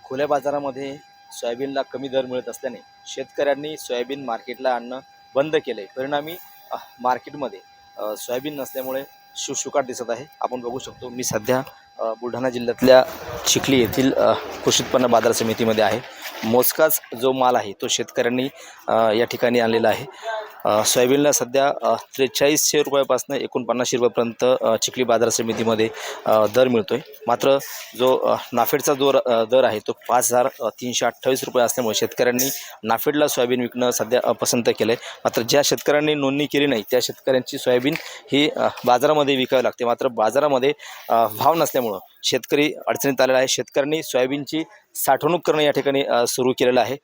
खुल्या बाजारामध्ये सोयाबीनला कमी दर मिळत असल्याने शेतकऱ्यांनी सोयाबीन मार्केटला आणणं बंद केलं आहे. परिणामी मार्केटमध्ये सोयाबीन नसल्यामुळे शुकशुकाट दिसत आहे. आपण बघू शकतो, मी सध्या बुलढाणा जिल्ह्यातल्या चिखली येथील कृषी उत्पन्न बाजार समितीमध्ये आहे. मोजकाच जो माल आहे तो शेतकऱ्यांनी या ठिकाणी आणलेला आहे. सोयाबीनला सध्या 4300 रुपयापासून 4900 रुपयापर्यंत चिखली बाजार समितीमध्ये दर मिळतो आहे. मात्र जो नाफेडचा दर आहे तो 5328 रुपये असल्यामुळे शेतकऱ्यांनी नाफेडला सोयाबीन विकणं सध्या पसंत केलं आहे. मात्र ज्या शेतकऱ्यांनी नोंदणी केली नाही त्या शेतकऱ्यांची सोयाबीन ही बाजारामध्ये विकावी लागते. मात्र बाजारामध्ये भाव नसल्यामुळं शेतकरी अडचणीत आलेला आहे. शेतकऱ्यांनी सोयाबीनची साठवणूक करणं या ठिकाणी सुरू केलेलं आहे.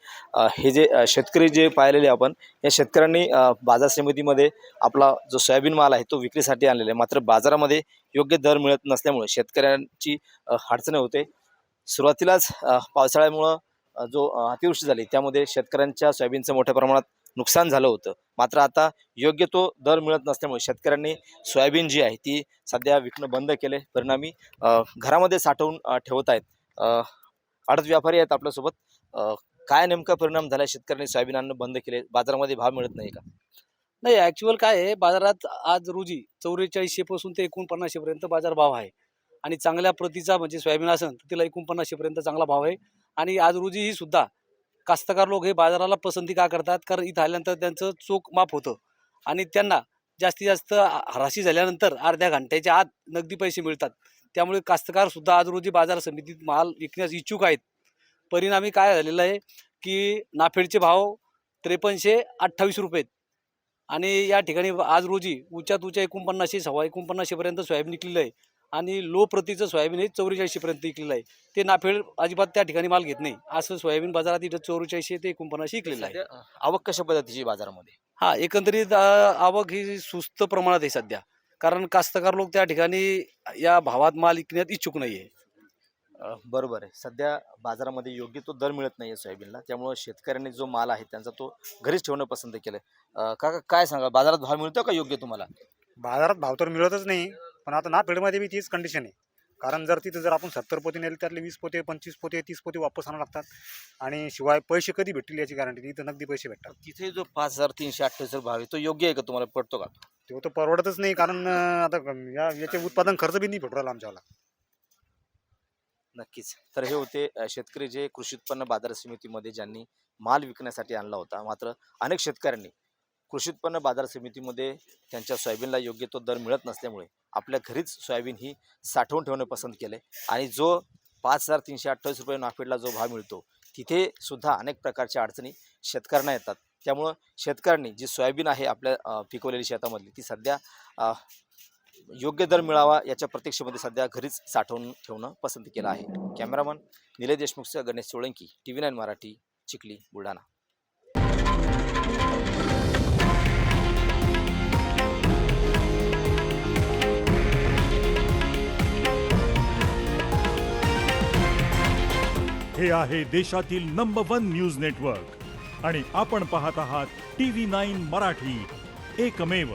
हे जे शेतकरी जे पाहिलेले आपण, या शेतकऱ्यांनी बाजार समितीमध्ये आपला जो सोयाबीन माल आहे तो विक्रीसाठी आणलेला आहे. मात्र बाजारामध्ये योग्य दर मिळत नसल्यामुळे शेतकऱ्यांची अडचण होते. सुरुवातीलाच पावसाळ्यामुळं जो अतिवृष्टी झाली त्यामध्ये शेतकऱ्यांच्या सोयाबीनचं मोठ्या प्रमाणात नुकसान झालं होतं. मात्र आता योग्य तो दर मिळत नसल्यामुळे शेतकऱ्यांनी सोयाबीन जी आहे ती सध्या विकणं बंद केले. परिणामी घरामध्ये साठवून ठेवत आहेत. आडत व्यापारी आहेत आपल्यासोबत. काय नेमका परिणाम झाला, शेतकऱ्यांनी सोयाबीन आणणं बंद केले, बाजारामध्ये भाव मिळत नाही का? नाही, ॲक्च्युअल काय आहे, बाजारात आज रोजी 4400 पासून ते 4900 पर्यंत बाजार भाव आहे. आणि चांगल्या प्रतीचा म्हणजे सोयाबीन असेल तर तिला 4900 पर्यंत चांगला भाव आहे. आणि आज रोजी ही सुद्धा कास्तकार लोक हे बाजाराला पसंती का करतात, कारण इथं आल्यानंतर त्यांचं चोख माफ होतं आणि त्यांना जास्तीत जास्त हराशी झाल्यानंतर अर्ध्या घंट्याच्या आत नगदी पैसे मिळतात. त्यामुळे कास्तकार सुद्धा आज रोजी बाजार समितीत माल विकण्यास इच्छुक आहेत. परिणामी काय झालेलं आहे की नाफेडचे भाव 5328 रुपये आहेत. आणि या ठिकाणी आज रोजी उच्चात उच्चा 4900 सव्वा 4900 पर्यंत सोयाबीन विकलेलं आहे. आणि लो प्रतीचं सोयाबीन हे 4400 पर्यंत विकलेलं आहे. ते नाफेड अजिबात त्या ठिकाणी माल घेत नाही. असं सोयाबीन बाजारात इथं 4400 ते 4900 विकलेलं आहे. आवक कशा पद्धतीची बाजारामध्ये? हा, एकंदरीत आवक ही सुस्त प्रमाणात आहे सध्या, कारण कास्तकार लोक त्या ठिकाणी या भावात माल विकण्यात इच्छुक नाही आहे. बरोबर आहे. सध्या बाजारामध्ये योग्य तो दर मिळत नाही आहे सोयाबीनला, त्यामुळे शेतकऱ्यांनी जो माल आहे त्यांचा तो घरीच ठेवणं पसंत केलं आहे. काका काय सांगा, बाजारात भाव मिळतो का योग्य तुम्हाला? बाजारात भाव तर मिळतच नाही. पण आता नाफेडमध्ये बी तीच कंडिशन आहे. कारण जर तिथं आपण 70 पोते नेले त्यातले 20 पोते 25 पोते 30 पोते वापस आणावं लागतात. आणि शिवाय पैसे कधी भेटतील याची गॅरंटी, इथं नगदी पैसे भेटतात. तिथे जो 5328 भाव आहे तो योग्य आहे का, तुम्हाला पडतो का? तो तर परवडतच नाही, कारण आता याचे उत्पादन खर्च बी नाही भेटू राहिला आमच्याला. नक्कीच. तर हे होते शेतकरी जे कृषी उत्पन्न बाजार समितीमध्ये ज्यांनी माल विकण्यासाठी आणला होता. मात्र अनेक शेतकऱ्यांनी कृषी उत्पन्न बाजार समितीमध्ये त्यांच्या सोयाबीनला योग्य तो दर मिळत नसल्यामुळे आपल्या घरीच सोयाबीन ही साठवून ठेवणं पसंत केले. आणि जो 5328 रुपये नाफेडला जो भाव मिळतो तिथे सुद्धा अनेक प्रकारच्या अडचणी शेतकऱ्यांना येतात. त्यामुळं शेतकऱ्यांनी जी सोयाबीन आहे आपल्या पिकवलेली शेतामधली ती सध्या योग्य दर मिळावा याच्या प्रतीक्षेमध्ये सध्या घरीच साठवून ठेवणं पसंत केलं आहे. कॅमेरामन निलेश देशमुखसह गणेश सोळंकी, TV9 मराठी, चिखली, बुलढाणा. हे आहे देशातील नंबर 1 न्यूज नेटवर्क आणि आपण पाहत आहात TV9 मराठी, एकमेव.